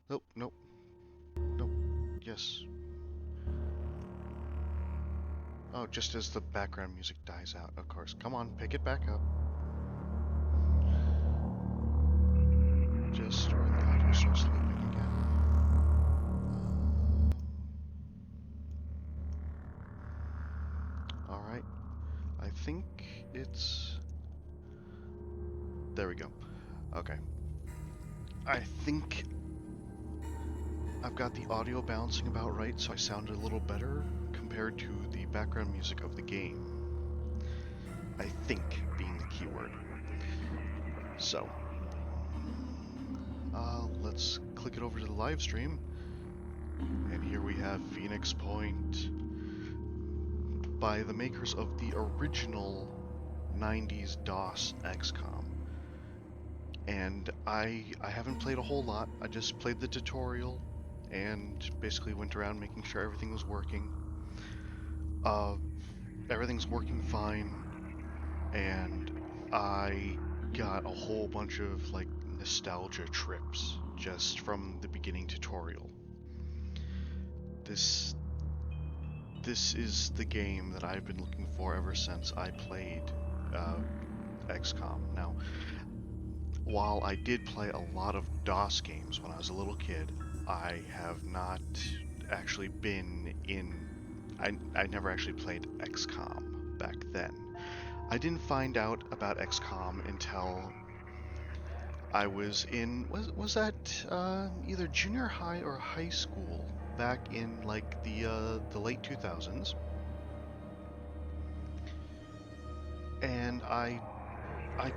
Nope, nope, nope. Yes. Oh, just as the background music dies out, of course. Come on, pick it back up. Just when the audio starts looping again. Alright. I think it's... There we go. Okay. I think I've got the audio balancing about right, so I sound a little better compared to the background music of the game. I think being the keyword. So, let's click it over to the live stream. And here we have Phoenix Point by the makers of the original 90s DOS XCOM. And I haven't played a whole lot. I just played the tutorial and basically went around making sure everything was working. Uh, Everything's working fine, and I got a whole bunch of like nostalgia trips just from the beginning tutorial. This is the game that I've been looking for ever since I played XCOM. Now, while I did play a lot of DOS games when I was a little kid, I have not actually been in. I never actually played XCOM back then. I didn't find out about XCOM until I was in. Was that either junior high or high school back in like the late 2000s, and I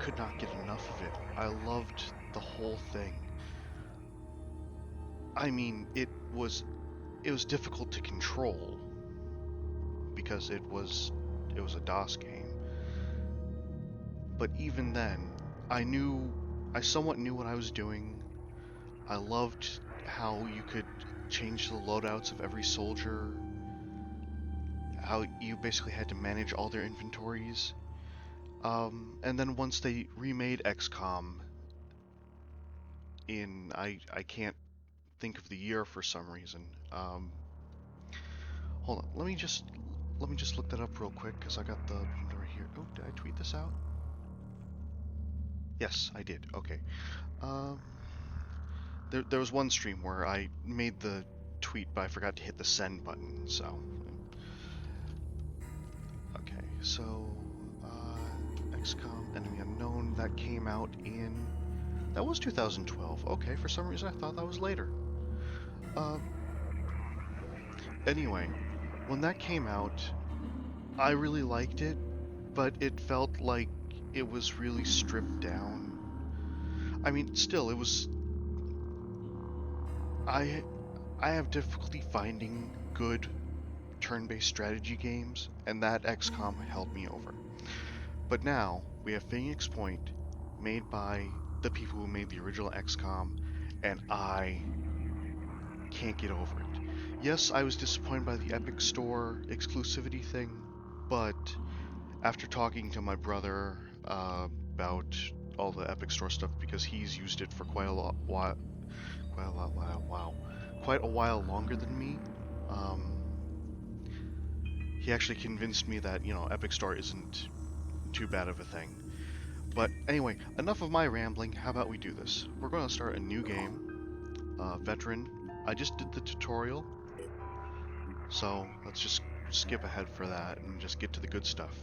could not get enough of it. I loved the whole thing. I mean, it was difficult to control because it was a DOS game. But even then, I somewhat knew what I was doing. I loved how you could change the loadouts of every soldier, how you basically had to manage all their inventories. And then once they remade XCOM in I can't think of the year for some reason. Hold on, let me just look that up real quick because I got the number here. Oh, did I tweet this out? Yes, I did. Okay. Um, there was one stream where I made the tweet, but I forgot to hit the send button. So, okay. So, XCOM: Enemy Unknown that came out in that was 2012. Okay, for some reason I thought that was later. Uh, anyway, when that came out, I really liked it, but it felt like it was really stripped down. I mean, still, it was. I I have difficulty finding good turn-based strategy games, and that XCOM held me over. But now we have Phoenix Point, made by the people who made the original XCOM, and I can't get over it. Yes, I was disappointed by the Epic Store exclusivity thing, but after talking to my brother about all the Epic Store stuff, because he's used it for quite a while longer than me. He actually convinced me that Epic Store isn't too bad of a thing. But anyway, enough of my rambling. How about we do this? We're going to start a new game, Veteran. I just did the tutorial, so let's just skip ahead for that and just get to the good stuff.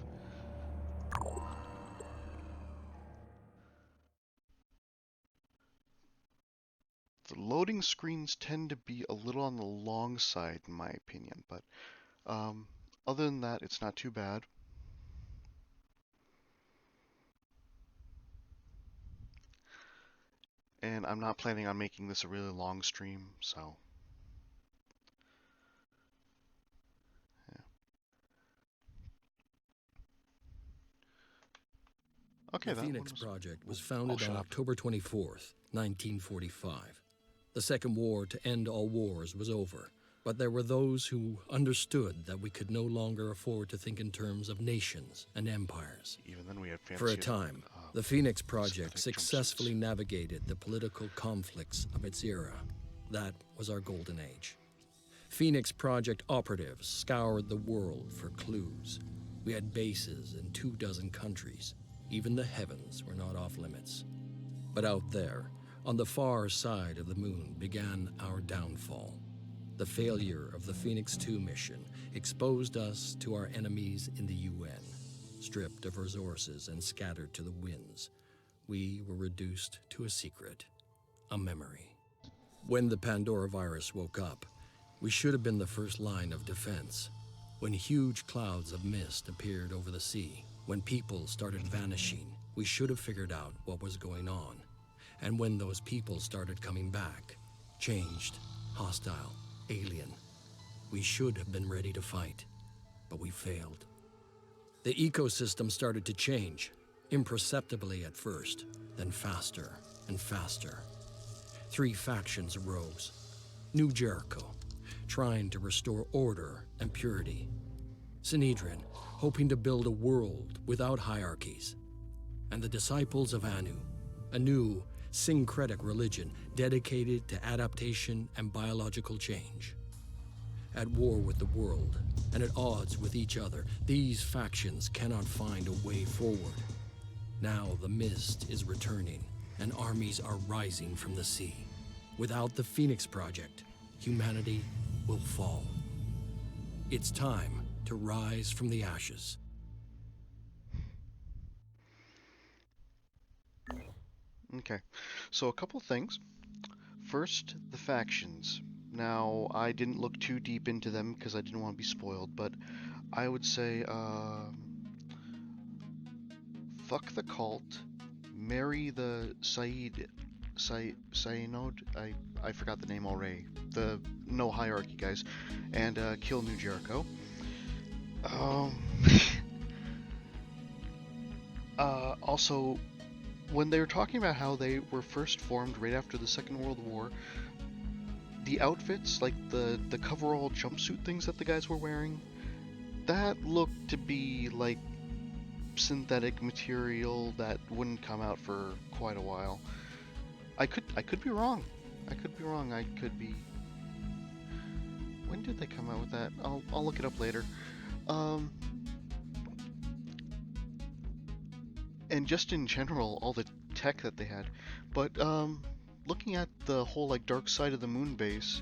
The loading screens tend to be a little on the long side, in my opinion, but um, other than that, it's not too bad. And I'm not planning on making this a really long stream, so yeah. Okay, The that one Phoenix was. Project was I'll founded on shut up. October 24th, 1945. The Second War to end all wars was over, but there were those who understood that we could no longer afford to think in terms of nations and empires. Even then, we had For a fancy time, the Phoenix Project synthetic successfully jumpsuits. navigated the political conflicts of its era. That was our golden age. Phoenix Project operatives scoured the world for clues. We had bases in 24 countries. Even the heavens were not off limits. But out there, on the far side of the moon, began our downfall. The failure of the Phoenix 2 mission exposed us to our enemies in the UN. Stripped of resources and scattered to the winds, we were reduced to a secret, a memory. When the Pandora virus woke up, we should have been the first line of defense. When huge clouds of mist appeared over the sea, when people started vanishing, we should have figured out what was going on. And when those people started coming back, changed, hostile, alien, we should have been ready to fight, but we failed. The ecosystem started to change, imperceptibly at first, then faster and faster. 3 factions arose. New Jericho, trying to restore order and purity. Sinedrin, hoping to build a world without hierarchies. And the Disciples of Anu, a new syncretic religion dedicated to adaptation and biological change. At war with the world, and at odds with each other, these factions cannot find a way forward. Now the mist is returning, and armies are rising from the sea. Without the Phoenix Project, humanity will fall. It's time to rise from the ashes. Okay, so a couple things. First, the factions. Now, I didn't look too deep into them because I didn't want to be spoiled, but I would say, fuck the cult, marry the Synod, I forgot the name already, the no hierarchy guys, and kill New Jericho. Also, when they were talking about how they were first formed right after the Second World War, the outfits, like the coverall jumpsuit things that the guys were wearing, that looked to be like synthetic material that wouldn't come out for quite a while. I could be wrong. I could be wrong. I could be. When did they come out with that? I'll look it up later. And just in general, all the tech that they had. But looking at the whole like dark side of the moon base,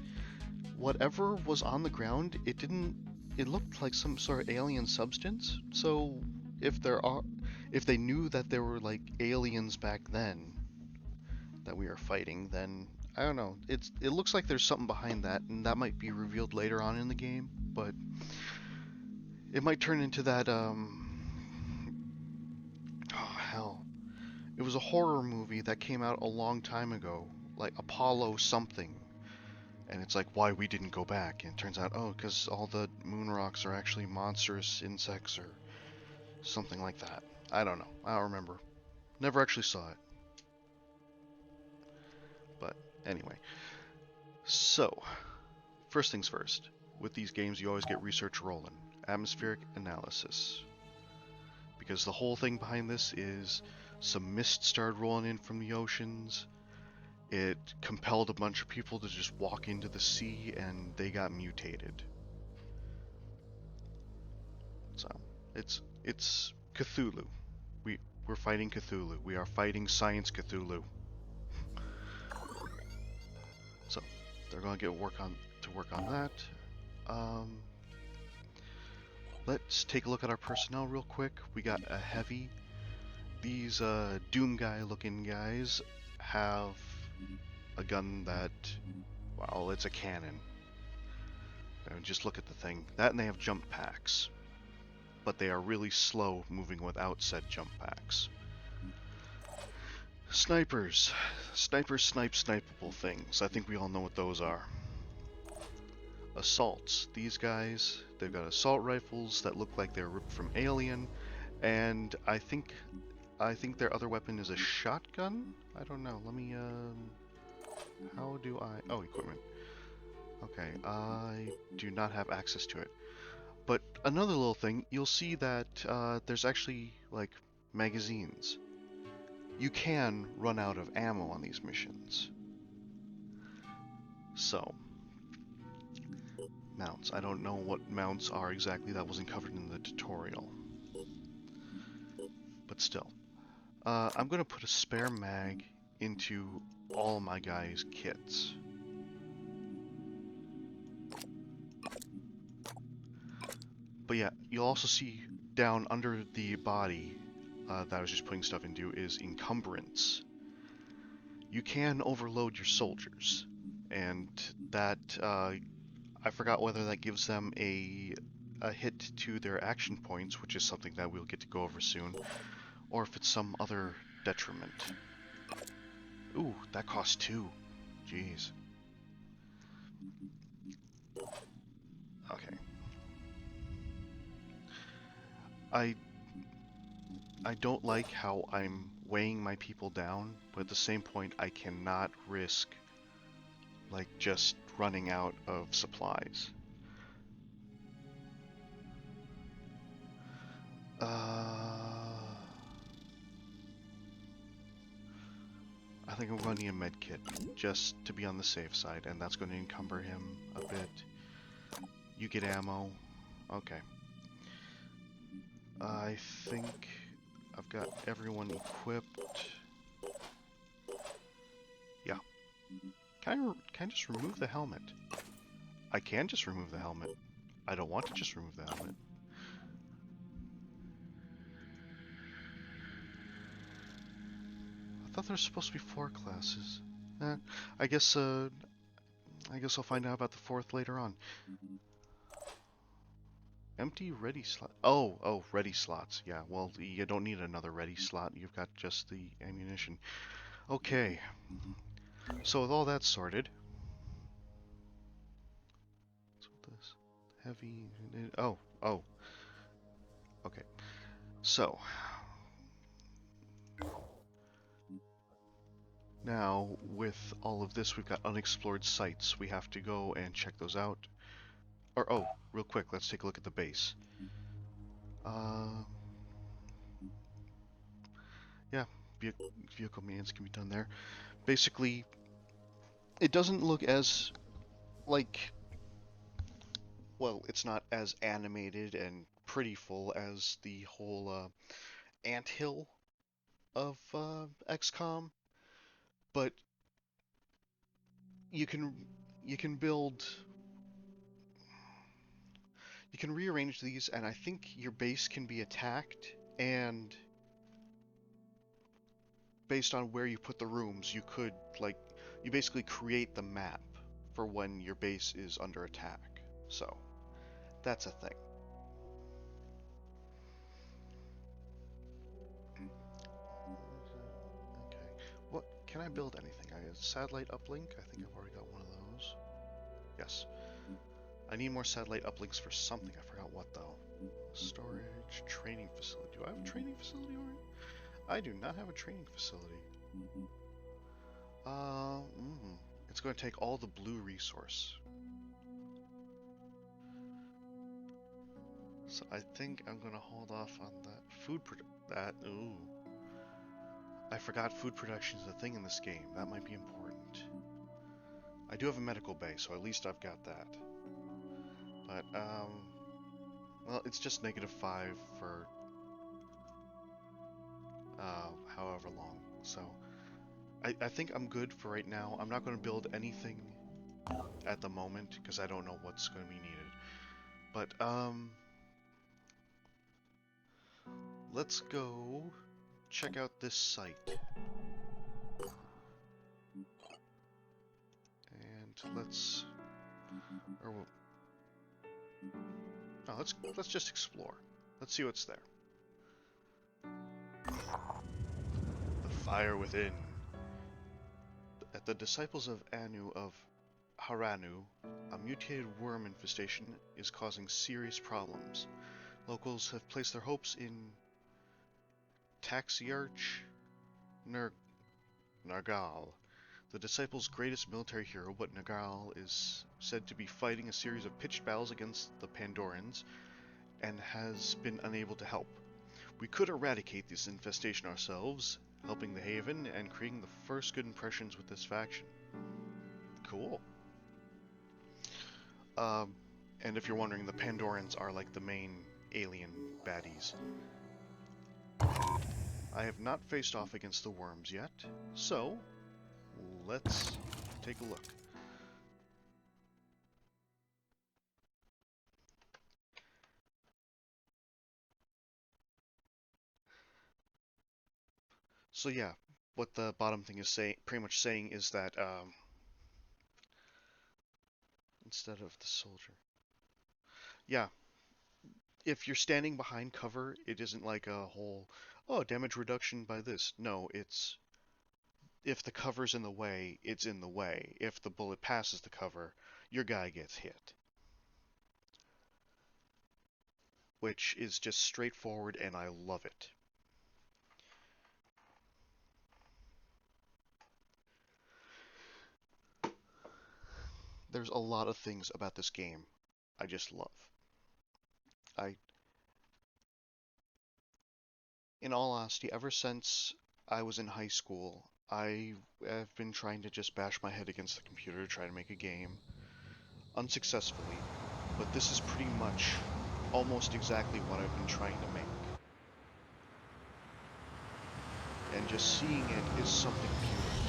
whatever was on the ground, it looked like some sort of alien substance. So if they knew that there were like aliens back then that we are fighting, then I don't know. It looks like there's something behind that, and that might be revealed later on in the game, but it might turn into that oh hell. It was a horror movie that came out a long time ago, like Apollo something. And it's like, why we didn't go back. And it turns out, oh, because all the moon rocks are actually monstrous insects or something like that. I don't know. I don't remember. Never actually saw it. But anyway. So, first things first. With these games, you always get research rolling. Atmospheric analysis. Because the whole thing behind this is some mist started rolling in from the oceans. It compelled a bunch of people to just walk into the sea, and they got mutated. So, it's Cthulhu. We're fighting Cthulhu. We are fighting Science Cthulhu. So, they're gonna get work on that. Let's take a look at our personnel real quick. We got a heavy. These Doom guy looking guys have a gun that, well, it's a cannon. And just look at the thing. That, and they have jump packs. But they are really slow moving without said jump packs. Snipers. Snipers snipe snipeable things. I think we all know what those are. Assaults. These guys, they've got assault rifles that look like they're ripped from Alien. And I think their other weapon is a shotgun? I don't know. Let me, how do I... Oh, equipment. Okay, I do not have access to it. But another little thing, you'll see that there's actually, like, magazines. You can run out of ammo on these missions. So, mounts. I don't know what mounts are exactly. That wasn't covered in the tutorial. But still. I'm going to put a spare mag into all my guys' kits. But yeah, you'll also see down under the body that I was just putting stuff into is encumbrance. You can overload your soldiers, and that I forgot whether that gives them a hit to their action points, which is something that we'll get to go over soon, or if it's some other detriment. Ooh, that costs 2. Jeez. Okay. I don't like how I'm weighing my people down, but at the same point I cannot risk like just running out of supplies. I think I'm going to need a med kit just to be on the safe side, and that's going to encumber him a bit. You get ammo. Okay. I think I've got everyone equipped. Yeah. Can I just remove the helmet? I can just remove the helmet. I don't want to just remove the helmet. I thought there was supposed to be 4 classes. I guess I'll find out about the 4th later on. Empty ready slot. Oh, ready slots. Yeah, well, you don't need another ready slot. You've got just the ammunition. Okay. So with all that sorted, what's this? Heavy. Oh. Okay. So now with all of this, we've got unexplored sites. We have to go and check those out. Or real quick, let's take a look at the base. Yeah, vehicle maintenance can be done there. Basically, it doesn't look as like, well, it's not as animated and prettyful as the whole anthill of XCOM, but you can build, you can rearrange these, and I think your base can be attacked, and based on where you put the rooms, you could you basically create the map for when your base is under attack. So that's a thing. Okay. What can I build anything? I have satellite uplink. I think I've already got one of those. Yes. I need more satellite uplinks for something. I forgot what though. Storage, training facility. Do I have a training facility already? I do not have a training facility. It's going to take all the blue resource. So I think I'm going to hold off on that. Ooh. I forgot food production is a thing in this game. That might be important. I do have a medical bay, so at least I've got that. But, well, it's just -5 for, however long. So, I think I'm good for right now. I'm not going to build anything at the moment, because I don't know what's going to be needed. But, let's go check out this site. And let's just explore. Let's see what's there. The fire within. At the disciples of Anu of Haranu, a mutated worm infestation is causing serious problems. Locals have placed their hopes in Taxiarch Nergal, the disciples' greatest military hero, but Nergal is said to be fighting a series of pitched battles against the Pandorans and has been unable to help. We could eradicate this infestation ourselves, helping the Haven and creating the first good impressions with this faction. Cool. And if you're wondering, the Pandorans are like the main alien baddies. I have not faced off against the worms yet, so let's take a look. So yeah, what the bottom thing is pretty much saying is that instead of the soldier, yeah, if you're standing behind cover, it isn't like a whole, oh, damage reduction by this. No, it's if the cover's in the way, it's in the way. If the bullet passes the cover, your guy gets hit. Which is just straightforward, and I love it. There's a lot of things about this game I just love. In all honesty, ever since I was in high school, I have been trying to just bash my head against the computer to try to make a game. Unsuccessfully, but this is pretty much almost exactly what I've been trying to make. And just seeing it is something beautiful.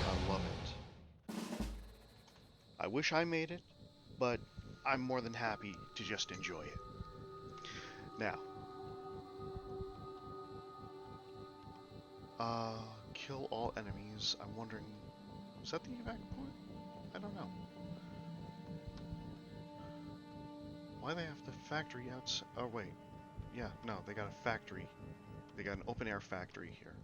I love it. I wish I made it, but I'm more than happy to just enjoy it. Now, kill all enemies. I'm wondering, is that the evac point? I don't know. Why they have the factory outside? Oh wait, yeah, no, they got a factory. They got an open air factory here.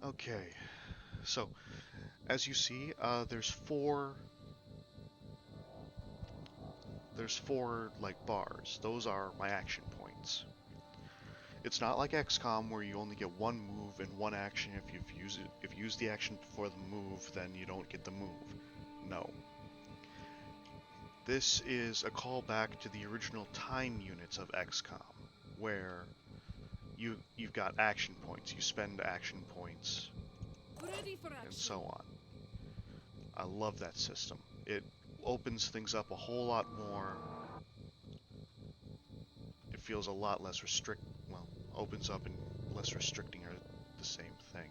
Okay, so as you see, there's four like bars. Those are my action points. It's not like XCOM where you only get one move and one action. If you use the action before the move, then you don't get the move. No. This is a callback to the original time units of XCOM, where you've got action points. You spend action points, and so on. I love that system. It opens things up a whole lot more. It feels a lot less well, opens up and less restricting are the same thing.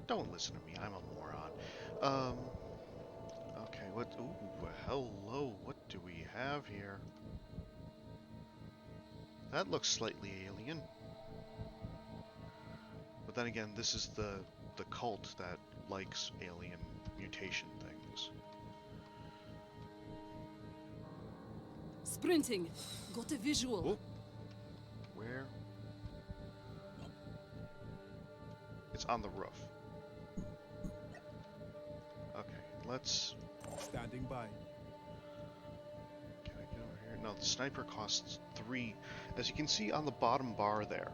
Don't listen to me, I'm a moron. Okay, ooh, hello, what do we have here? That looks slightly alien. But then again, this is the cult that likes alien mutation things. Sprinting. Got a visual. Oh. Where? It's on the roof. Okay, let's... Standing by. Can I get over here? No, the sniper costs 3. As you can see on the bottom bar there,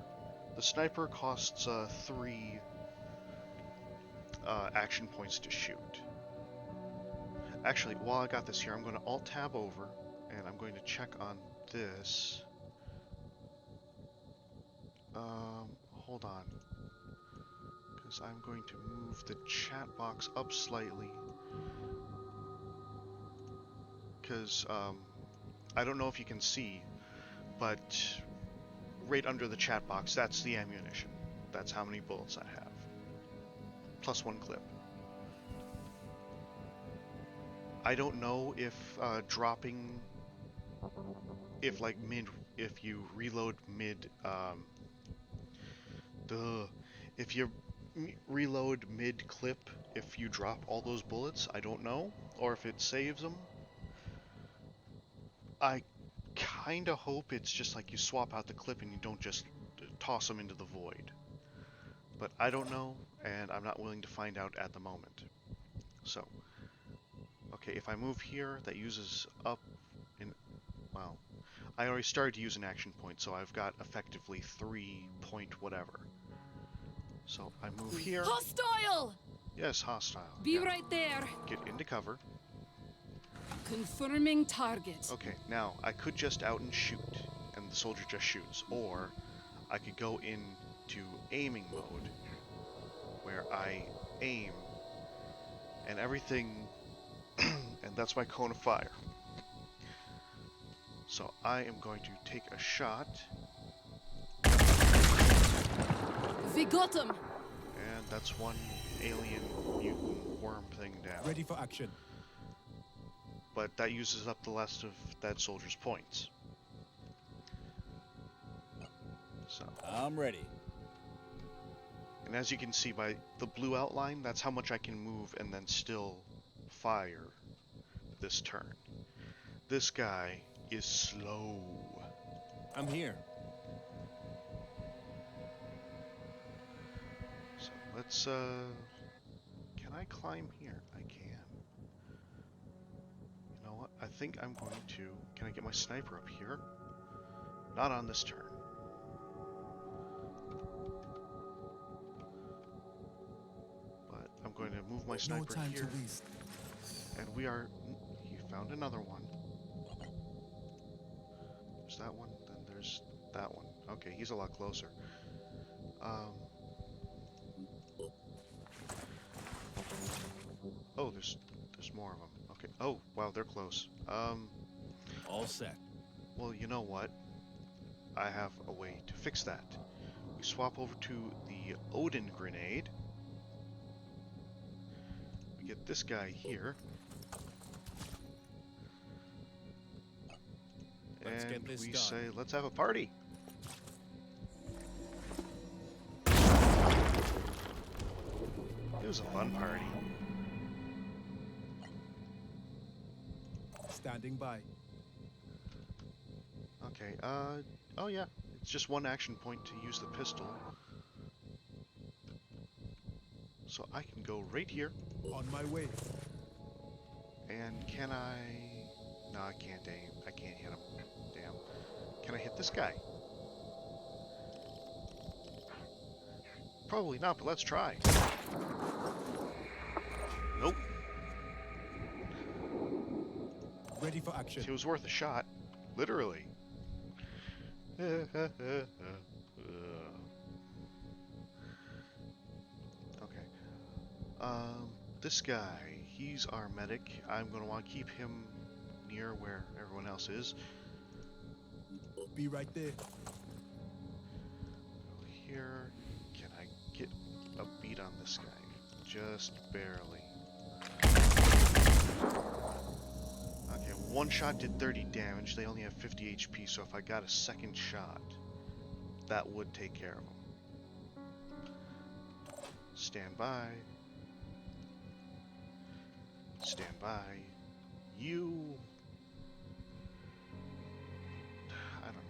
the sniper costs 3 action points to shoot. Actually, while I got this here, I'm going to Alt-Tab over, and I'm going to check on this. Hold on. Because I'm going to move the chat box up slightly. Because, I don't know if you can see, but right under the chat box, that's the ammunition. That's how many bullets I have. Plus 1 clip. I don't know if dropping, if you reload if you reload mid clip, if you drop all those bullets, I don't know, or if it saves them. I kinda hope it's just like you swap out the clip and you don't just toss them into the void. But I don't know, and I'm not willing to find out at the moment. So, okay, if I move here, that uses up in, well, I already started to use an action point, so I've got effectively 3 point whatever. So I move here. Hostile! Yes, hostile. Be right there. Get into cover. Confirming target. Okay, now I could just out and shoot, and the soldier just shoots, or I could go into aiming mode, where I aim and everything, and that's my cone of fire. So I am going to take a shot, We got him! and that's one alien mutant worm thing down. Ready for action. But that uses up the last of that soldier's points. So, I'm ready. and as you can see by the blue outline, that's how much I can move and then still fire this turn. This guy is slow. I'm here. So let's, can I climb here? I can. You know what? I think I'm going to, can I get my sniper up here? Not on this turn. But I'm going to move my No sniper time here. to waste. And we are, he found another one. There's that one, then there's that one. Okay, he's a lot closer. Oh, there's more of them. Okay. Oh, wow, they're close. All set. Well, you know what? I have a way to fix that. We swap over to the Odin grenade. We get this guy here. Let's And get this we done. say, let's have a party. It was a fun party. Standing by. Okay, oh yeah, it's just one action point to use the pistol. So I can go right here, On my way. and can I... No, I can't aim. I can't hit him. Damn. Can I hit this guy? Probably not, but let's try. Nope. Ready for action. It was worth a shot. Literally. Okay. This guy, he's our medic. I'm going to want to keep him near where everyone else is. Be right there. Here, can I get a beat on this guy? Just barely. Okay, one shot did 30 damage. They only have 50 HP, so if I got a second shot, that would take care of them. Stand by. Stand by. You... I don't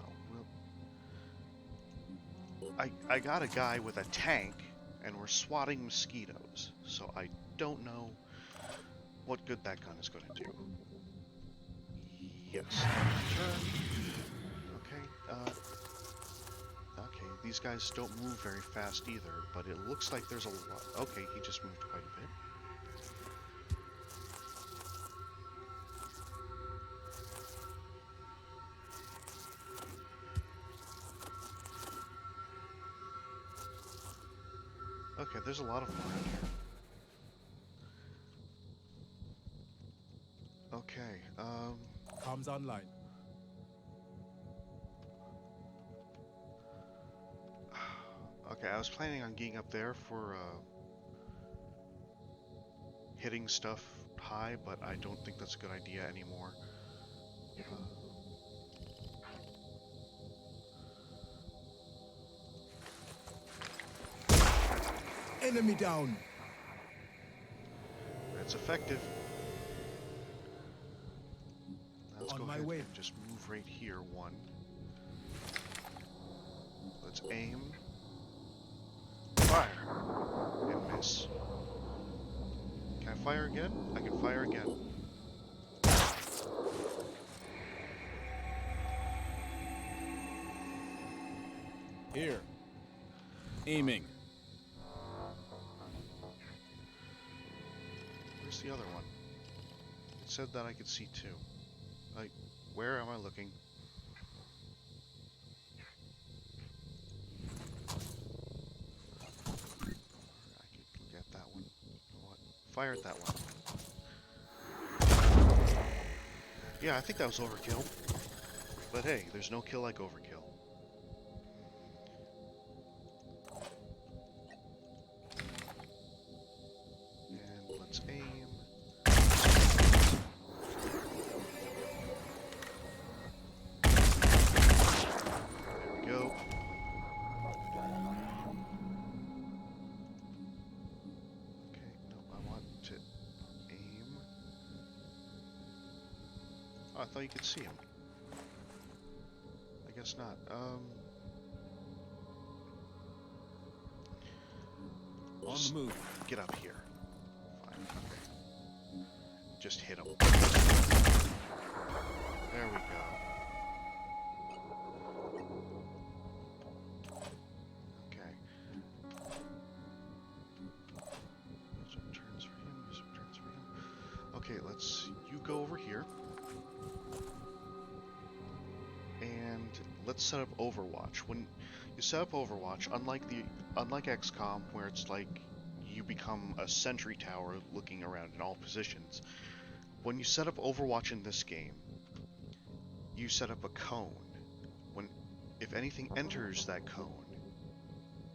know. I got a guy with a tank, and we're swatting mosquitoes, so I don't know what good that gun is going to do. Yes. Turn. Okay. Okay. These guys don't move very fast either, but it looks like there's a lot. Okay, he just moved quite a bit. Okay, there's a lot of them around here. Okay, Comms online. okay, I was planning on getting up there for, hitting stuff high, but I don't think that's a good idea anymore. Enemy down. That's effective. Let's On go my ahead way. and just move right here, one. Let's aim. Fire! And miss. Can I fire again? I can fire again. Here. Aiming. Where's the other one? It said that I could see two. Like, where am I looking? I could fire at that one. Yeah, I think that was overkill. But hey, there's no kill like overkill. And let's aim. There we go. Okay, no, I want to aim. Oh, I thought you could see him. I guess not. On the move. Get up here. Fine. Okay. Just hit him. There we go. Okay. Some turns for him. Some turns for him. Okay, you go over here. And let's set up Overwatch. When you set up Overwatch, unlike XCOM, where it's like you become a sentry tower looking around in all positions, when you set up Overwatch in this game, you set up a cone. If anything enters that cone,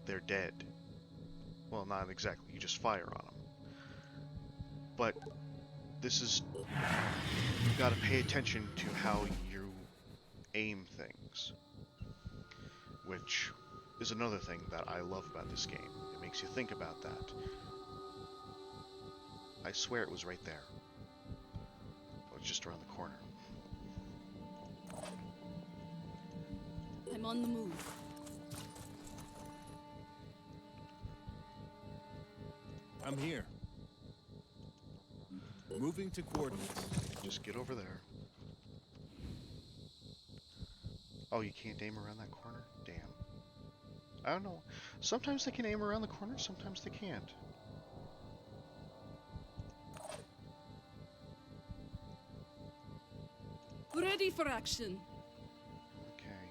they're dead. Well, not exactly. You just fire on them. But you've got to pay attention to how you aim things, which is another thing that I love about this game. It makes you think about that. I swear it was right there. Oh, it's just around the corner. I'm on the move. I'm here. Moving to coordinates. Just get over there. Oh, you can't aim around that corner? Damn. I don't know. Sometimes they can aim around the corner, sometimes they can't. Ready for action. Okay.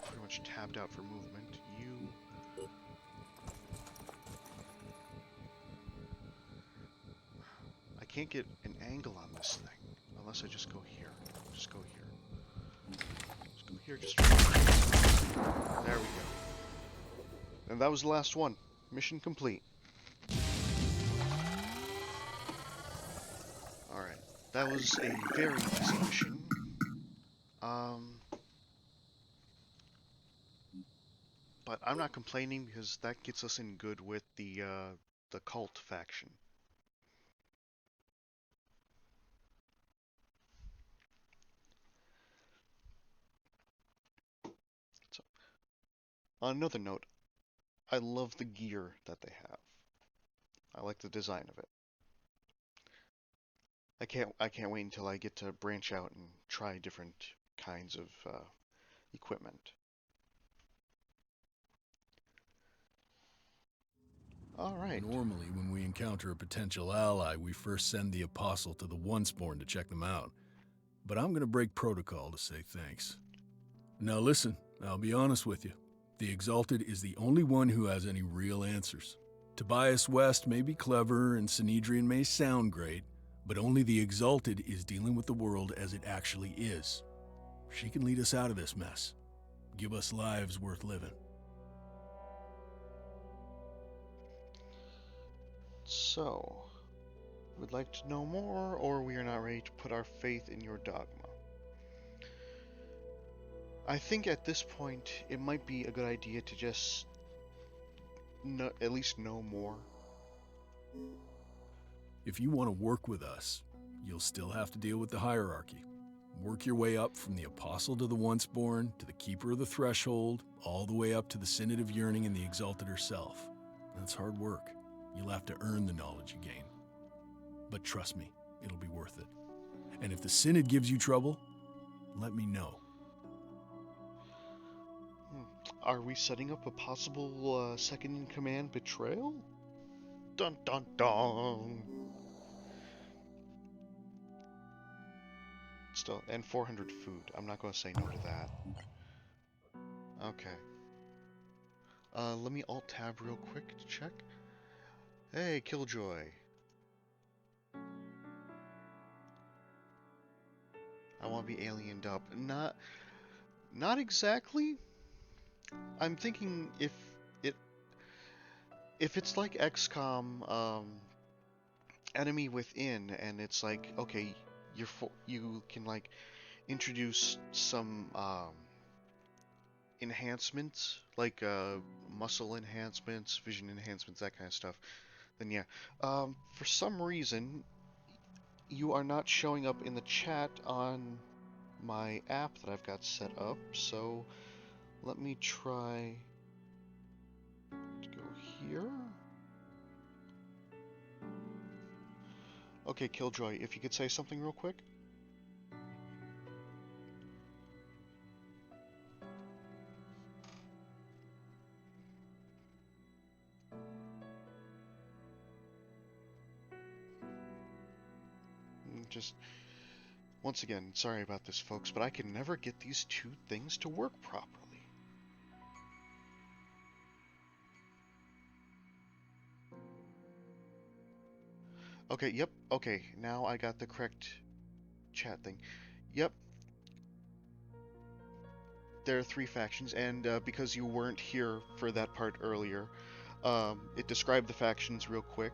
Pretty much tabbed out for movement. I can't get an angle on this thing unless I just go here. Just go here. Just go here, just... There we go. And that was the last one. Mission complete. Alright. That was a very easy mission. But I'm not complaining because that gets us in good with the cult faction. So, on another note, I love the gear that they have. I like the design of it. I can't wait until I get to branch out and try different kinds of equipment. Alright. Normally, when we encounter a potential ally, we first send the Apostle to the Onceborn to check them out. But I'm gonna break protocol to say thanks. Now listen, I'll be honest with you. The Exalted is the only one who has any real answers. Tobias West may be clever and Synedrian may sound great, but only the Exalted is dealing with the world as it actually is. She can lead us out of this mess. Give us lives worth living. So, would like to know more, or we are not ready to put our faith in your dogma? I think at this point, it might be a good idea to just at least know more. If you want to work with us, you'll still have to deal with the hierarchy. Work your way up from the Apostle to the Onceborn, to the Keeper of the Threshold, all the way up to the Synod of Yearning and the Exalted herself. That's hard work. You'll have to earn the knowledge you gain. But trust me, it'll be worth it. And if the Synod gives you trouble, let me know. Are we setting up a possible second-in-command betrayal? Dun dun dun! Still, and 400 food. I'm not going to say no to that. Okay. Let me alt-tab real quick to check. Hey, Killjoy. I want to be aliened up. Not exactly. I'm thinking it if it's like XCOM, Enemy Within, and it's like, okay, you can like introduce some enhancements, like muscle enhancements, vision enhancements, that kind of stuff. Then yeah, for some reason you are not showing up in the chat on my app that I've got set up. So let me try to go here. Okay, Killjoy, if you could say something real quick. Just once again, sorry about this, folks, but I can never get these two things to work properly. Okay, yep, okay, now I got the correct chat thing. Yep, there are three factions, and because you weren't here for that part earlier, it described the factions real quick.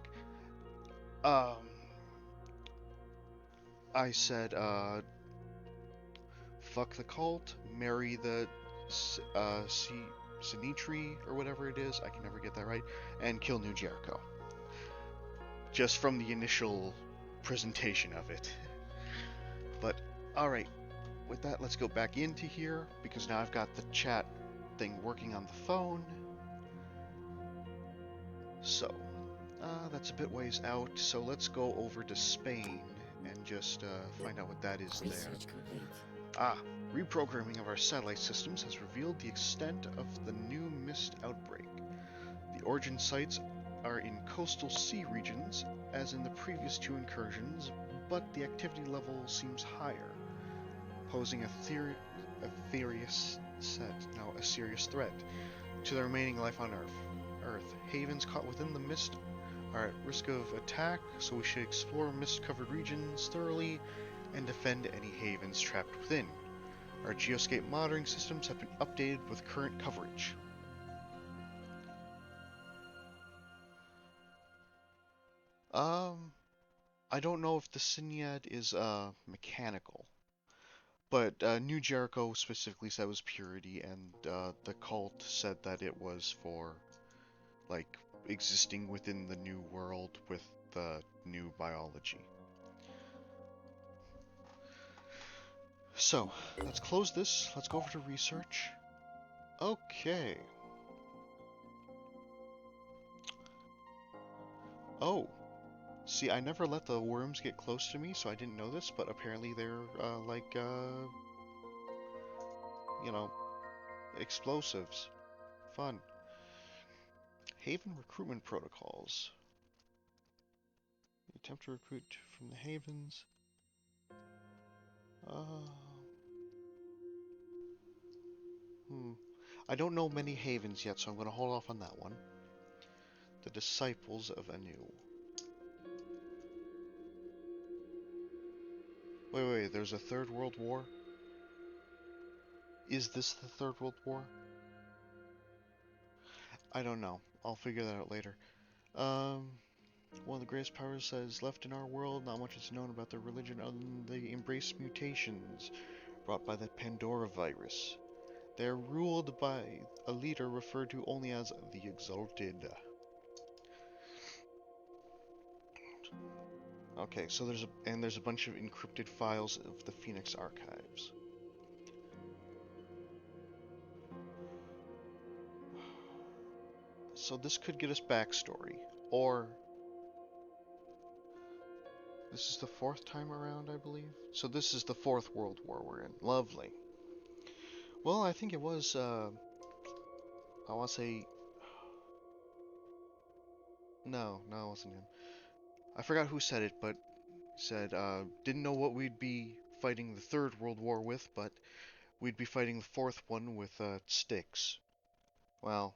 I said, fuck the cult, marry the Sinitri, or whatever it is, I can never get that right, and kill New Jericho. Just from the initial presentation of it. But, alright, with that, let's go back into here, because now I've got the chat thing working on the phone. So, that's a bit ways out, so let's go over to Spain and just find out what that is there. Reprogramming of our satellite systems has revealed the extent of the new mist outbreak. The origin sites are in coastal sea regions, as in the previous two incursions, but the activity level seems higher, posing a serious threat to the remaining life on Earth. Havens caught within the mist are at risk of attack, so we should explore mist-covered regions thoroughly and defend any havens trapped within. Our geoscape monitoring systems have been updated with current coverage. I don't know if the Sinyad is mechanical, but New Jericho specifically said it was purity, and the cult said that it was for like existing within the new world with the new biology. So, let's close this. Let's go over to research. Okay. Oh. See, I never let the worms get close to me, so I didn't know this, but apparently they're, you know, explosives. Fun. Haven recruitment protocols. Attempt to recruit from the havens. I don't know many havens yet, so I'm going to hold off on that one. The Disciples of Anu. Wait, there's a Third World War? Is this the Third World War? I don't know. I'll figure that out later. One of the greatest powers that is left in our world, not much is known about their religion other than they embrace mutations brought by the Pandora virus. They are ruled by a leader referred to only as the Exalted. Okay, so there's a bunch of encrypted files of the Phoenix archives. So this could get us backstory, or this is the fourth time around, I believe. So this is the Fourth World War we're in. Lovely. Well, I think it was, I want to say, no, it wasn't him. I forgot who said it, but said, didn't know what we'd be fighting the Third World War with, but we'd be fighting the fourth one with, sticks. Well,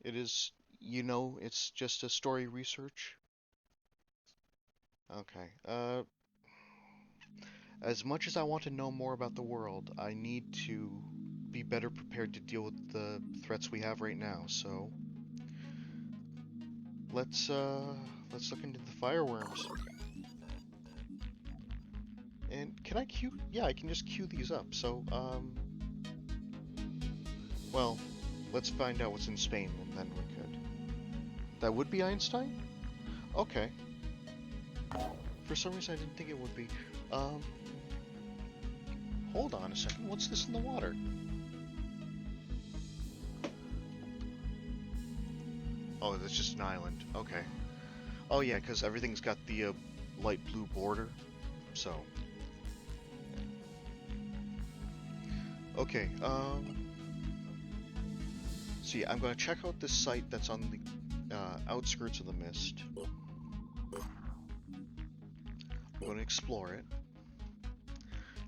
it is, it's just a story research. Okay. As much as I want to know more about the world, I need to be better prepared to deal with the threats we have right now. So let's look into the fireworms. And can I queue? Yeah, I can just queue these up. So well, let's find out what's in Spain, and then we could. That would be Einstein? Okay. For some reason, I didn't think it would be. Um, Hold on a second. What's this in the water? Oh, that's just an island. Okay. Oh yeah, because everything's got the light blue border. So. Okay. See, I'm going to check out this site that's on the outskirts of the mist. I'm going to explore it.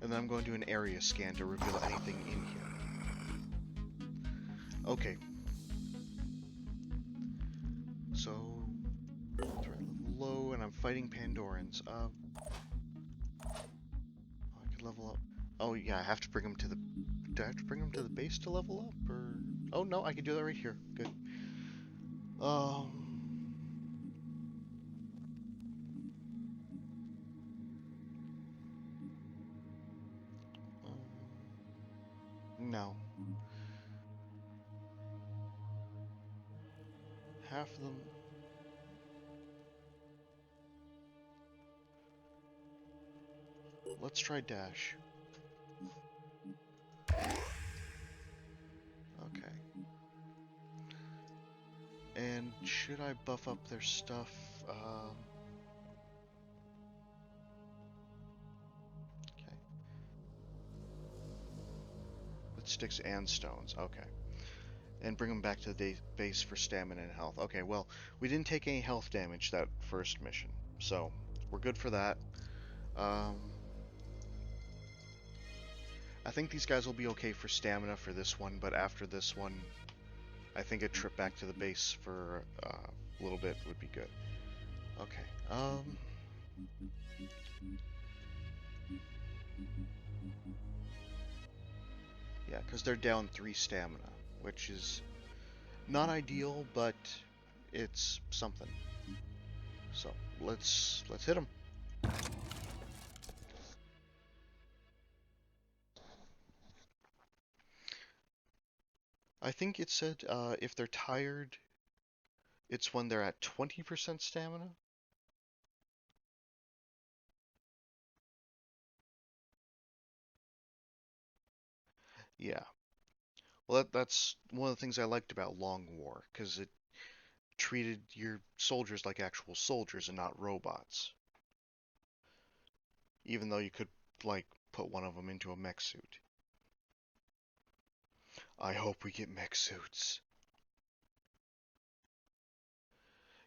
And then I'm going to do an area scan to reveal anything in here. Okay. So, threat level low, and I'm fighting Pandorans. I could level up. Oh yeah, I have to bring them to the. Do I have to bring them to the base to level up, or? Oh no, I can do that right here. Good. No. Half of them. Let's try dash. Okay. And should I buff up their stuff? Okay. With sticks and stones. Okay. And bring them back to the base for stamina and health. Okay, well, we didn't take any health damage that first mission, so we're good for that. I think these guys will be okay for stamina for this one, but after this one, I think a trip back to the base for a little bit would be good. Okay, yeah, because they're down 3 stamina, which is not ideal, but it's something. So let's hit them. I think it said if they're tired, it's when they're at 20% stamina. Yeah. Well, that's one of the things I liked about Long War, because it treated your soldiers like actual soldiers and not robots. Even though you could, like, put one of them into a mech suit. I hope we get mech suits.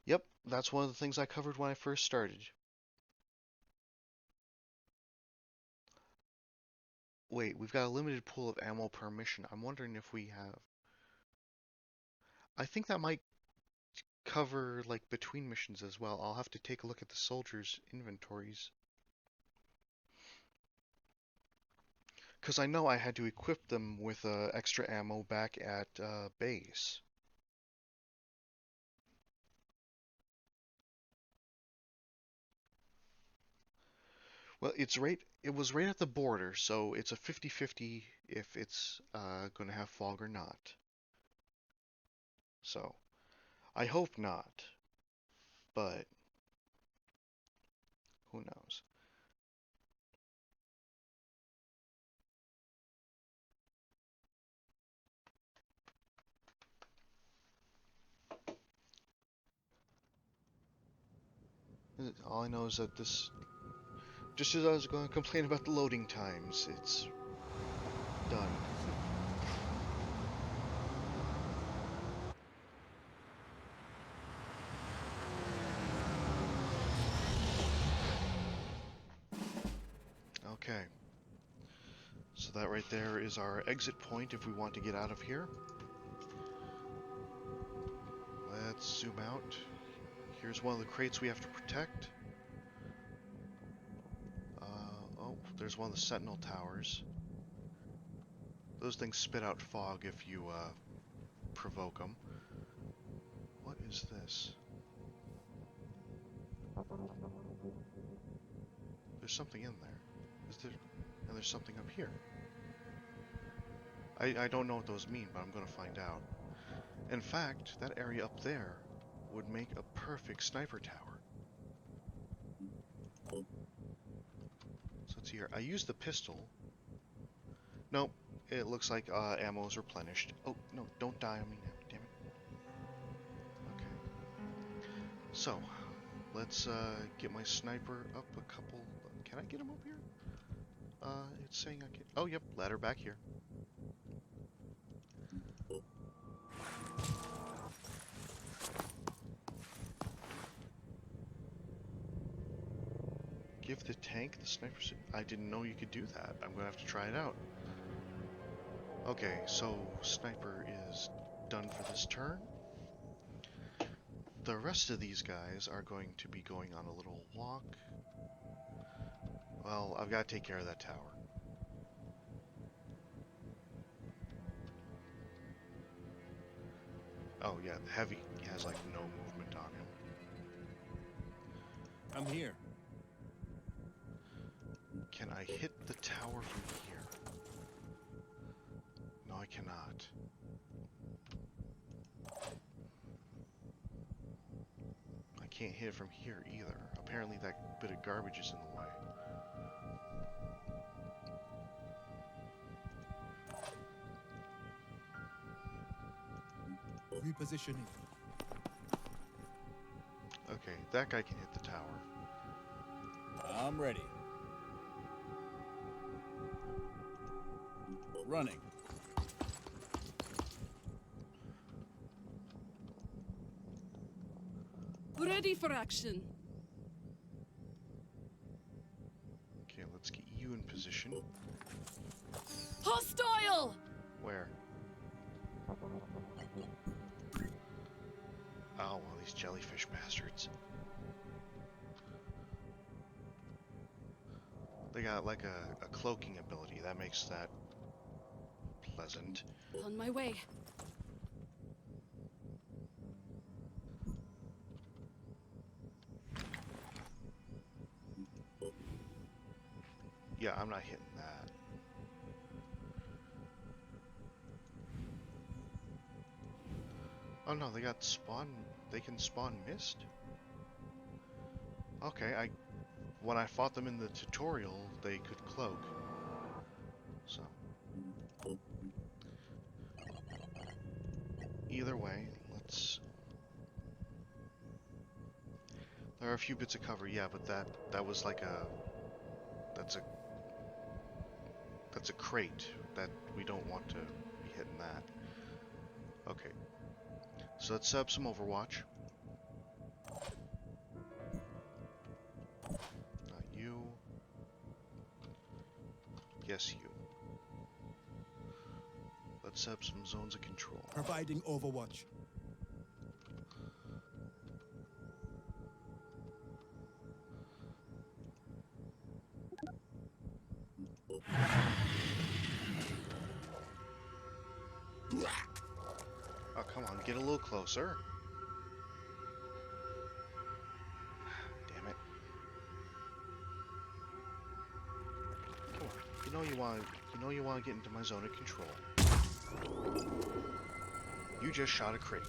Yep, that's one of the things I covered when I first started. Wait, we've got a limited pool of ammo per mission. I'm wondering if we have... I think that might cover, like, between missions as well. I'll have to take a look at the soldiers' inventories. Because I know I had to equip them with extra ammo back at base. Well, it was right at the border, so it's a 50-50 if it's going to have fog or not. So, I hope not, but who knows. All I know is that this, just as I was going to complain about the loading times, it's done. Okay. So that right there is our exit point if we want to get out of here. Let's zoom out. Here's one of the crates we have to protect. there's one of the sentinel towers. Those things spit out fog if you provoke them. What is this? There's something in there. Is there? And there's something up here. I don't know what those mean, but I'm going to find out. In fact, that area up there would make a perfect sniper tower. So let's see here. I used the pistol. Nope. It looks like ammo's replenished. Oh, no, don't die on me now, damn it. Okay. So, let's get my sniper up a couple... Can I get him up here? It's saying I can... Oh, yep, ladder back here. Give the tank the sniper suit. I didn't know you could do that. I'm gonna have to try it out. Okay, so sniper is done for this turn. The rest of these guys are going to be going on a little walk. Well, I've got to take care of that tower. Oh yeah, the heavy has like no movement on him. I'm here. Can I hit the tower from here? No, I cannot. I can't hit it from here either. Apparently that bit of garbage is in the way. Repositioning. Okay, that guy can hit the tower. I'm ready. Running. Ready for action. Okay, let's get you in position. Hostile! Where? Oh, well, these jellyfish bastards. They got like a cloaking ability. That makes that pleasant. On my way. Yeah, I'm not hitting that. Oh no, they got spawn. They can spawn mist? Okay, when I fought them in the tutorial, they could cloak. So. Either way, let's... There are a few bits of cover, yeah, but that was like a... That's a crate. That we don't want to be hitting that. Okay. So let's set up some Overwatch. Not you. Yes, you. Let's set up some zones of control. Providing overwatch. Oh, come on, get a little closer. Damn it. Come on. You want to get into my zone of control. You just shot a crate.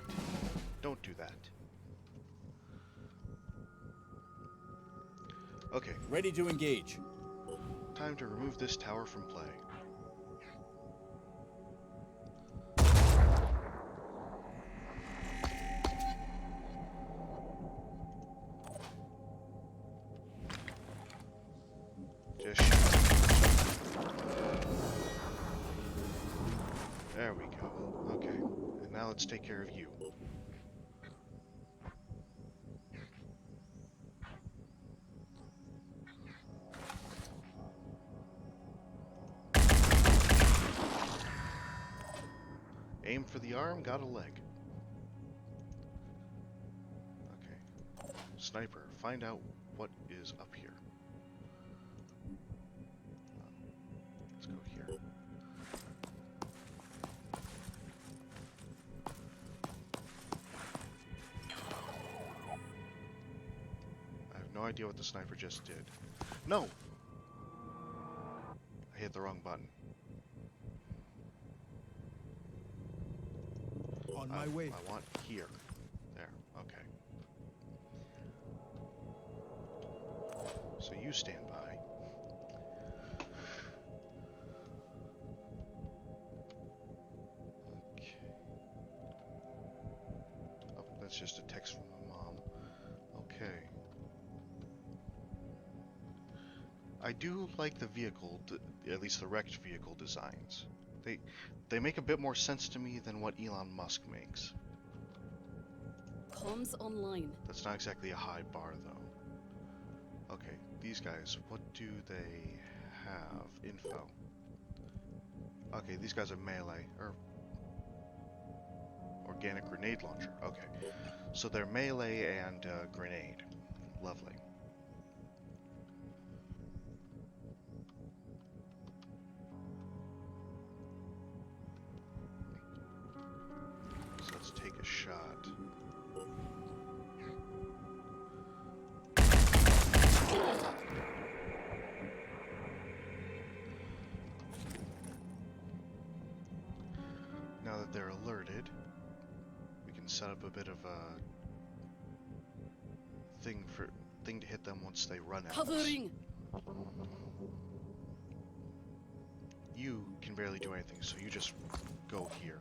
Don't do that. Okay, Ready to engage. time to remove this tower from play. Just shoot. There we go. Okay. And now let's take care of you. Aim for the arm, got a leg. Okay. Sniper, find out what is up here. idea what the sniper just did. No! I hit the wrong button. On my way. I want here. There. Okay. So you stand by. Okay. Oh, that's just a text from my mom. Okay. I do like the vehicle, at least the wrecked vehicle designs. They make a bit more sense to me than what Elon Musk makes. Comms online. That's not exactly a high bar, though. Okay, these guys, what do they have? Info. Okay, these guys are melee, or organic grenade launcher. Okay, so they're melee and grenade. Lovely. So let's take a shot. Now that they're alerted, we can set up a bit of a thing to hit them once they run at us. Covering. You can barely do anything, so you just go here.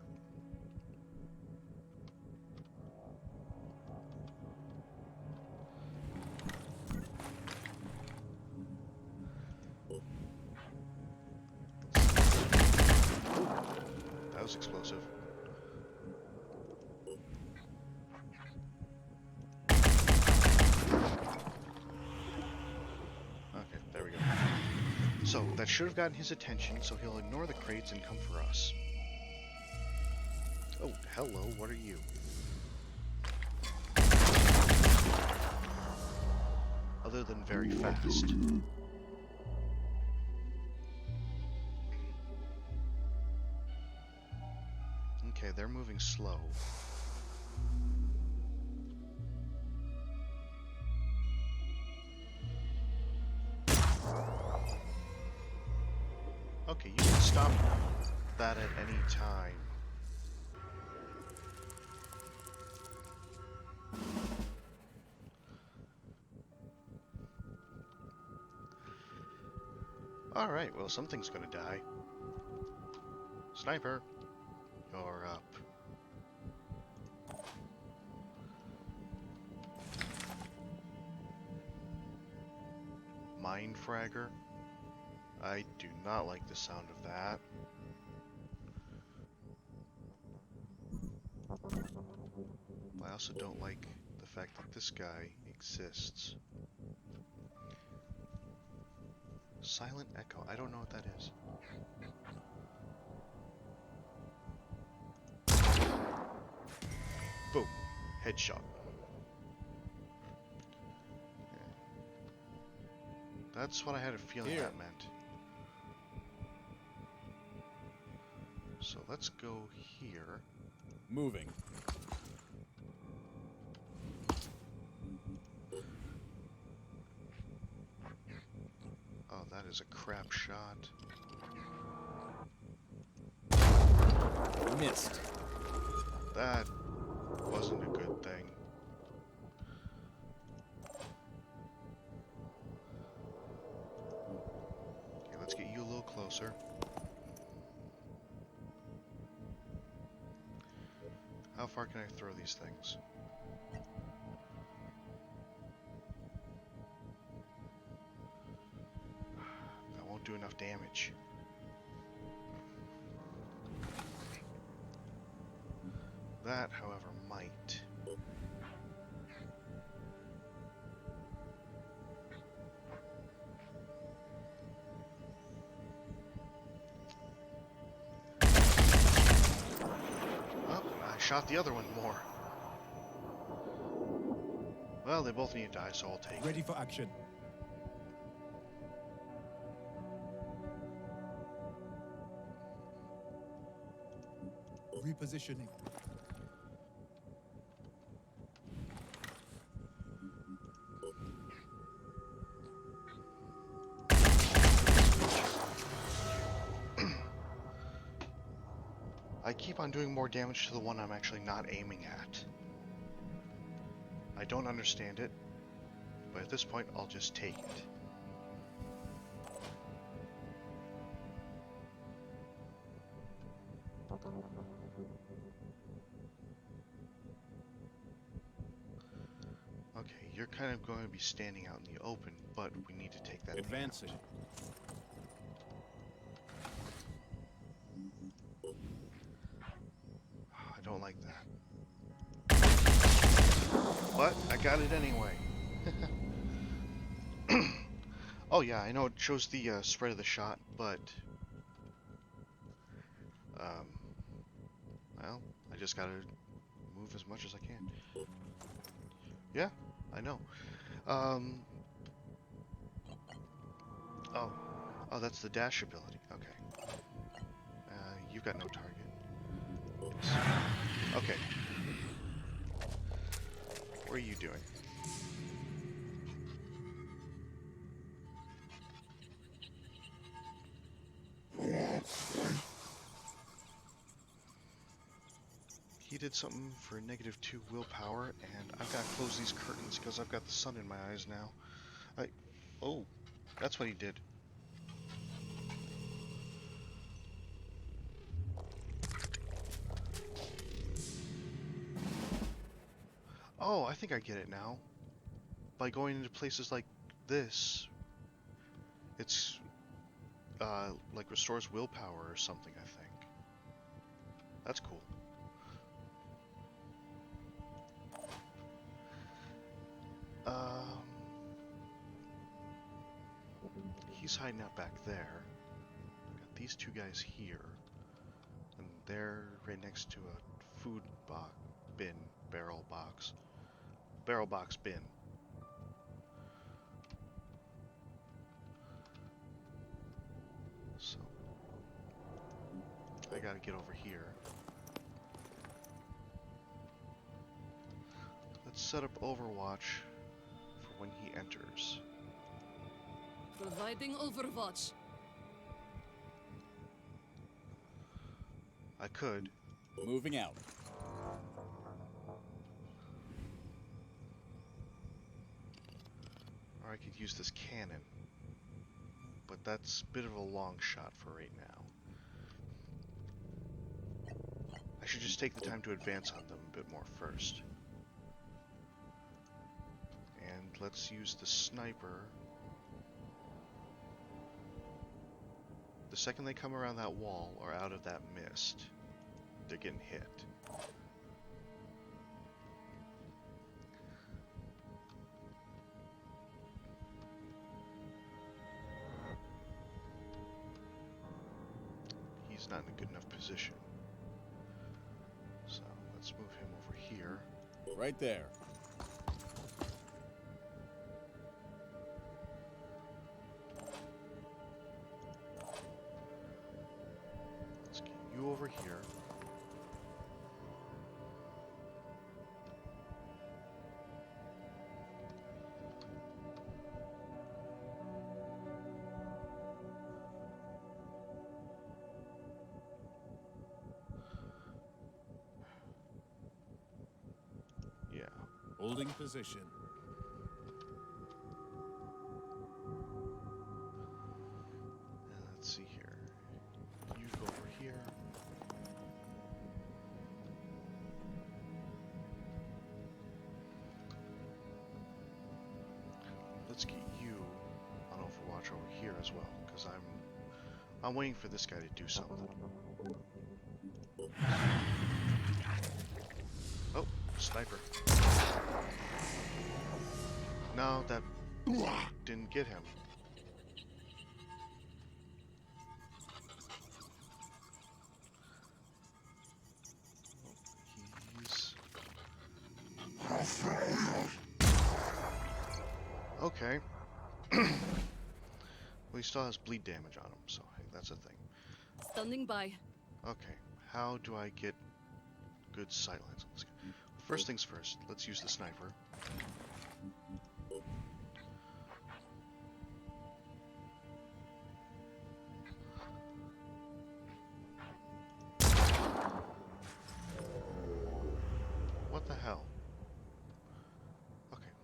That was explosive. Okay, there we go. So, that should have gotten his attention, so he'll ignore the crates and come for us. Oh, hello, what are you? Other than very fast. Okay, they're moving slow. Okay, you can stop that at any time. Alright, well, something's gonna die. Sniper, you're up. Mind fragger? I do not like the sound of that. I also don't like the fact that this guy exists. Silent Echo. I don't know what that is. Boom. Headshot. That's what I had a feeling Here. that meant. So let's go here. Moving. Oh, that is a crap shot. Missed. That wasn't a good thing. Okay, let's get you a little closer. How far can I throw these things? That won't do enough damage. That, however, might. Oh, I shot the other one more. Well, they both need to die, so I'll take it. Ready for action. Repositioning. I keep on doing more damage to the one I'm actually not aiming at. I don't understand it, but at this point, I'll just take it. Okay, you're kind of going to be standing out in the open, but we need to take that thing Advancing. out. I don't like that. But I got it anyway. Oh yeah, I know it shows the spread of the shot, but well, I just gotta move as much as I can. Yeah, I know. Oh, that's the dash ability. Okay. You've got no target. Okay. What are you doing? He did something for -2 willpower, and I've got to close these curtains because I've got the sun in my eyes now. Oh, that's what he did. Oh, I think I get it now. By going into places like this, it's like restores willpower or something, I think. That's cool. He's hiding out back there. Got these two guys here, and they're right next to a food box bin, barrel box bin. So I gotta get over here. Let's set up Overwatch for when he enters. Providing Overwatch. I could. Moving out. Or I could use this cannon. But that's a bit of a long shot for right now. I should just take the time to advance on them a bit more first. And let's use the sniper. The second they come around that wall or out of that mist, they're getting hit. He's not in a good enough position. So let's move him over here. Right there. Let's get you over here. Yeah. Holding position. Let's see here. You go over here. Let's get you on Overwatch over here as well, because I'm waiting for this guy to do something. Oh, sniper. No, that didn't get him. He's... Okay. Well, he still has bleed damage on him, so hey, that's a thing. Standing by. Okay, how do I get good sightlines on this guy? First things first, let's use the sniper.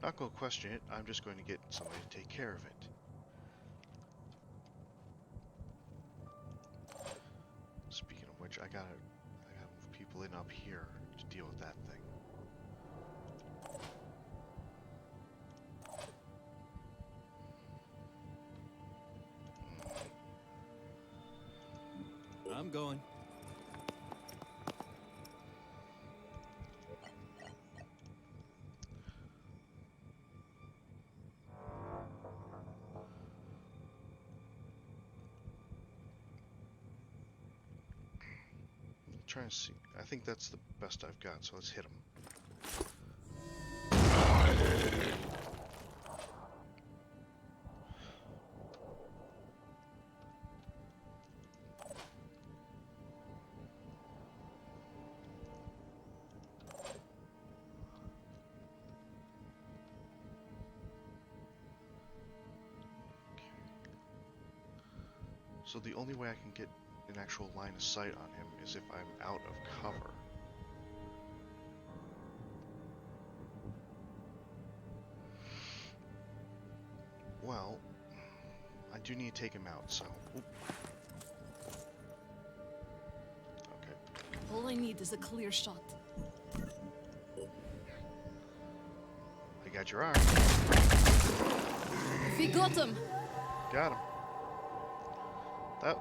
Not going to question it, I'm just going to get somebody to take care of it. Speaking of which, I gotta move people in up here to deal with that thing. I'm going. Trying to see. I think that's the best I've got, so let's hit him. So the only way I can get an actual line of sight on him is if I'm out of cover. Well, I do need to take him out, so... Oop. Okay. All I need is a clear shot. I got your arm. We got him! Got him.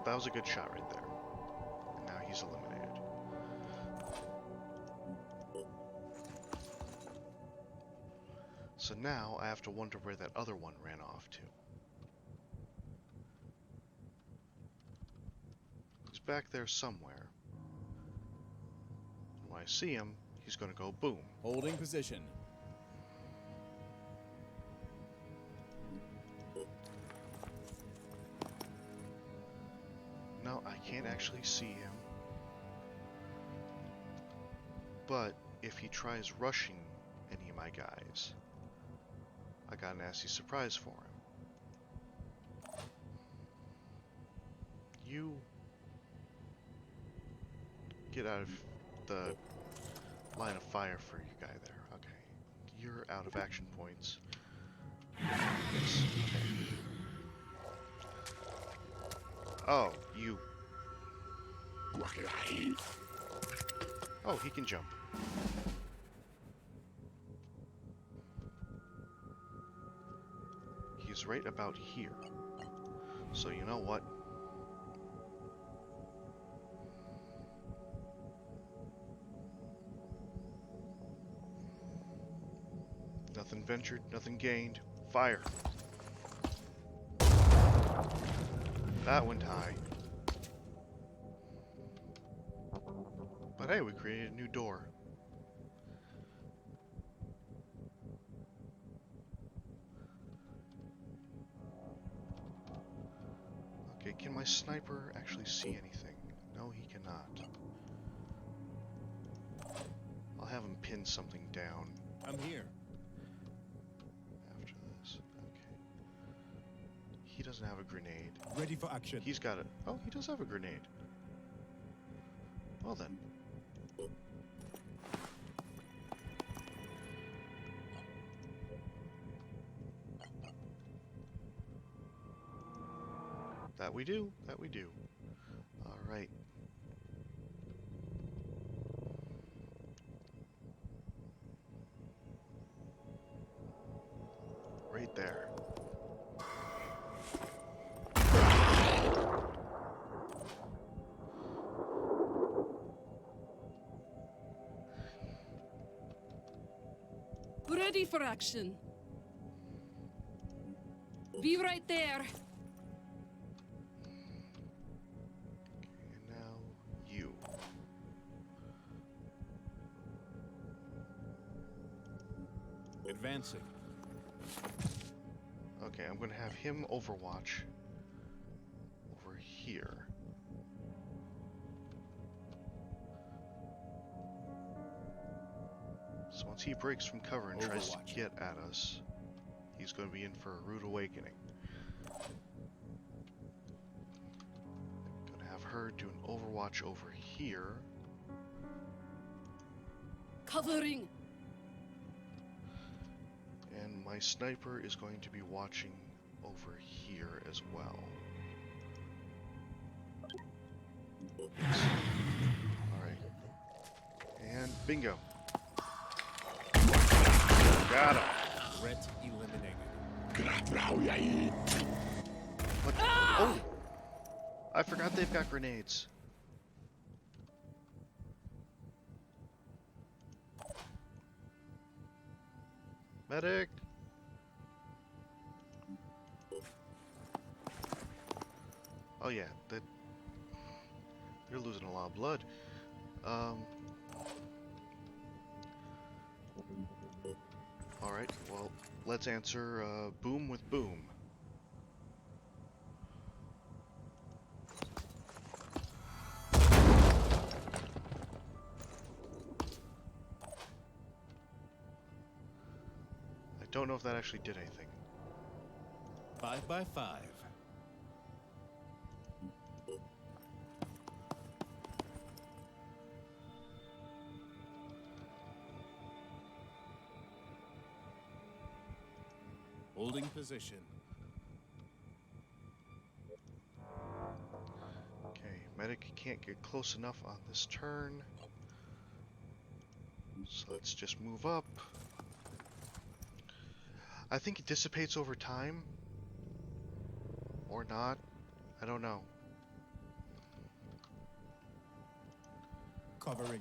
That was a good shot right there. And now he's eliminated. So now I have to wonder where that other one ran off to. He's back there somewhere. When I see him, he's gonna go boom. Holding position. No, I can't actually see him. But if he tries rushing any of my guys, I got a nasty surprise for him. You get out of the line of fire for your guy there. Okay. You're out of action points. Yes. Okay. Oh, you. Oh, he can jump. He's right about here. So you know what? Nothing ventured, nothing gained. Fire. That went high. But hey, we created a new door. Okay, can my sniper actually see anything? No, he cannot. I'll have him pin something down I'm here. after this. Okay. He doesn't have a grenade. Ready for action. He's got it. Oh, he does have a grenade. Well then. That we do. That we do. All right. Right there. Ready for action. Be right there. And now you. Advancing. Okay, I'm gonna have him overwatch over here. So once he breaks from cover and tries to Overwatch. get at us, he's going to be in for a rude awakening. Gonna have her do an overwatch over here. Covering. And my sniper is going to be watching over here as well. Alright. And bingo. Got him. Threat eliminated. What? Oh! I forgot they've got grenades. Medic! Oh yeah, they're losing a lot of blood. Alright, well, let's answer boom with boom. I don't know if that actually did anything. 5 by 5. Holding position. Okay, medic can't get close enough on this turn. So let's just move up. I think it dissipates over time. Or not. I don't know. Covering.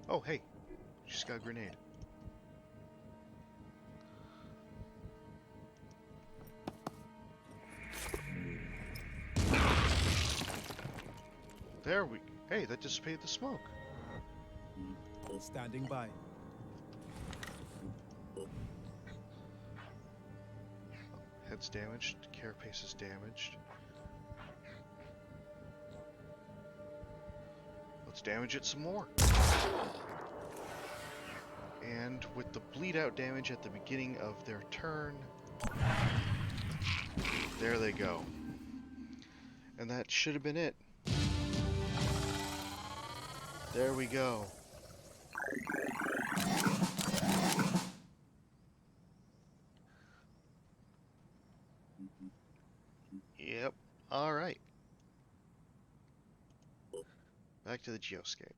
Oh, hey. Just got a grenade. There we... Hey, that dissipated the smoke. Standing by. Head's damaged. Carapace is damaged. Let's damage it some more. And with the bleed out damage at the beginning of their turn, there they go. And that should have been it. There we go. Yep. Alright. Back to the geoscape.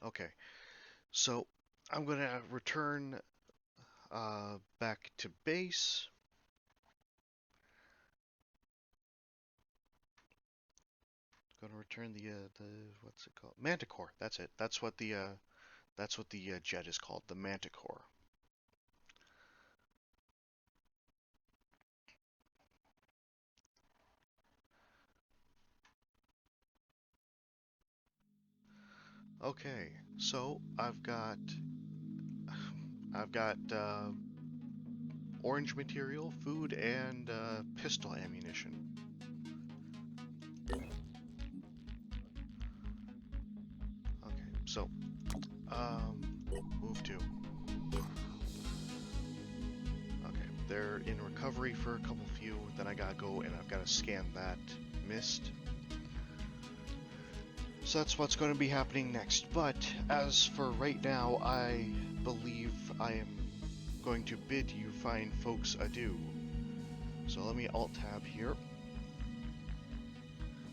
Okay. So, I'm going to return back to base. Going to return the what's it called? Manticore. That's it. That's what the jet is called, the Manticore. Okay, so I've got orange material, food, and pistol ammunition. Okay, so move to. Okay, they're in recovery for a couple few. Then I gotta go and I've gotta scan that mist. So that's what's going to be happening next. But as for right now, I believe I am going to bid you fine folks adieu. So let me alt-tab here.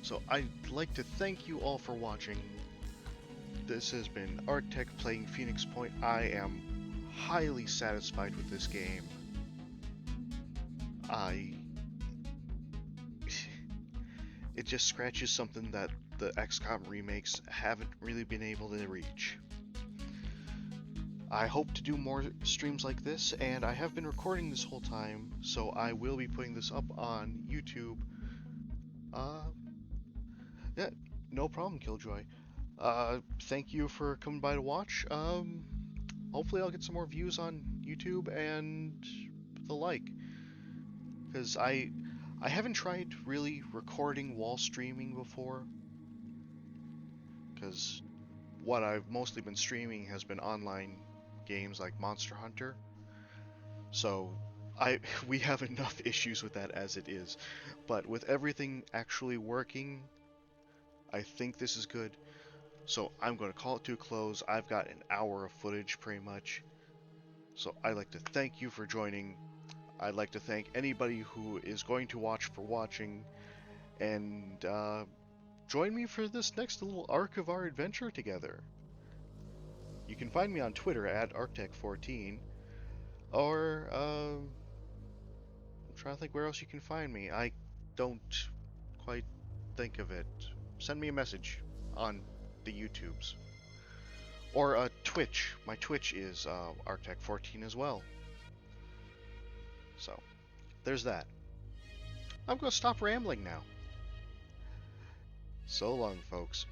So I'd like to thank you all for watching. This has been Arctech playing Phoenix Point. I am highly satisfied with this game. It just scratches something that the XCOM remakes haven't really been able to reach. I hope to do more streams like this, and I have been recording this whole time, so I will be putting this up on YouTube. Yeah, no problem, Killjoy. Thank you for coming by to watch. Hopefully I'll get some more views on YouTube and the like. Because I haven't tried really recording while streaming before. Because what I've mostly been streaming has been online games like Monster Hunter. So we have enough issues with that as it is. But with everything actually working, I think this is good. So I'm going to call it to a close. I've got an hour of footage pretty much. So I'd like to thank you for joining. I'd like to thank anybody who is going to watch for watching. And join me for this next little arc of our adventure together. You can find me on Twitter at Arctech14. Or, I'm trying to think where else you can find me. I don't quite think of it. Send me a message on the YouTubes. Or Twitch. My Twitch is Arctech14 as well. So, there's that. I'm going to stop rambling now. So long, folks.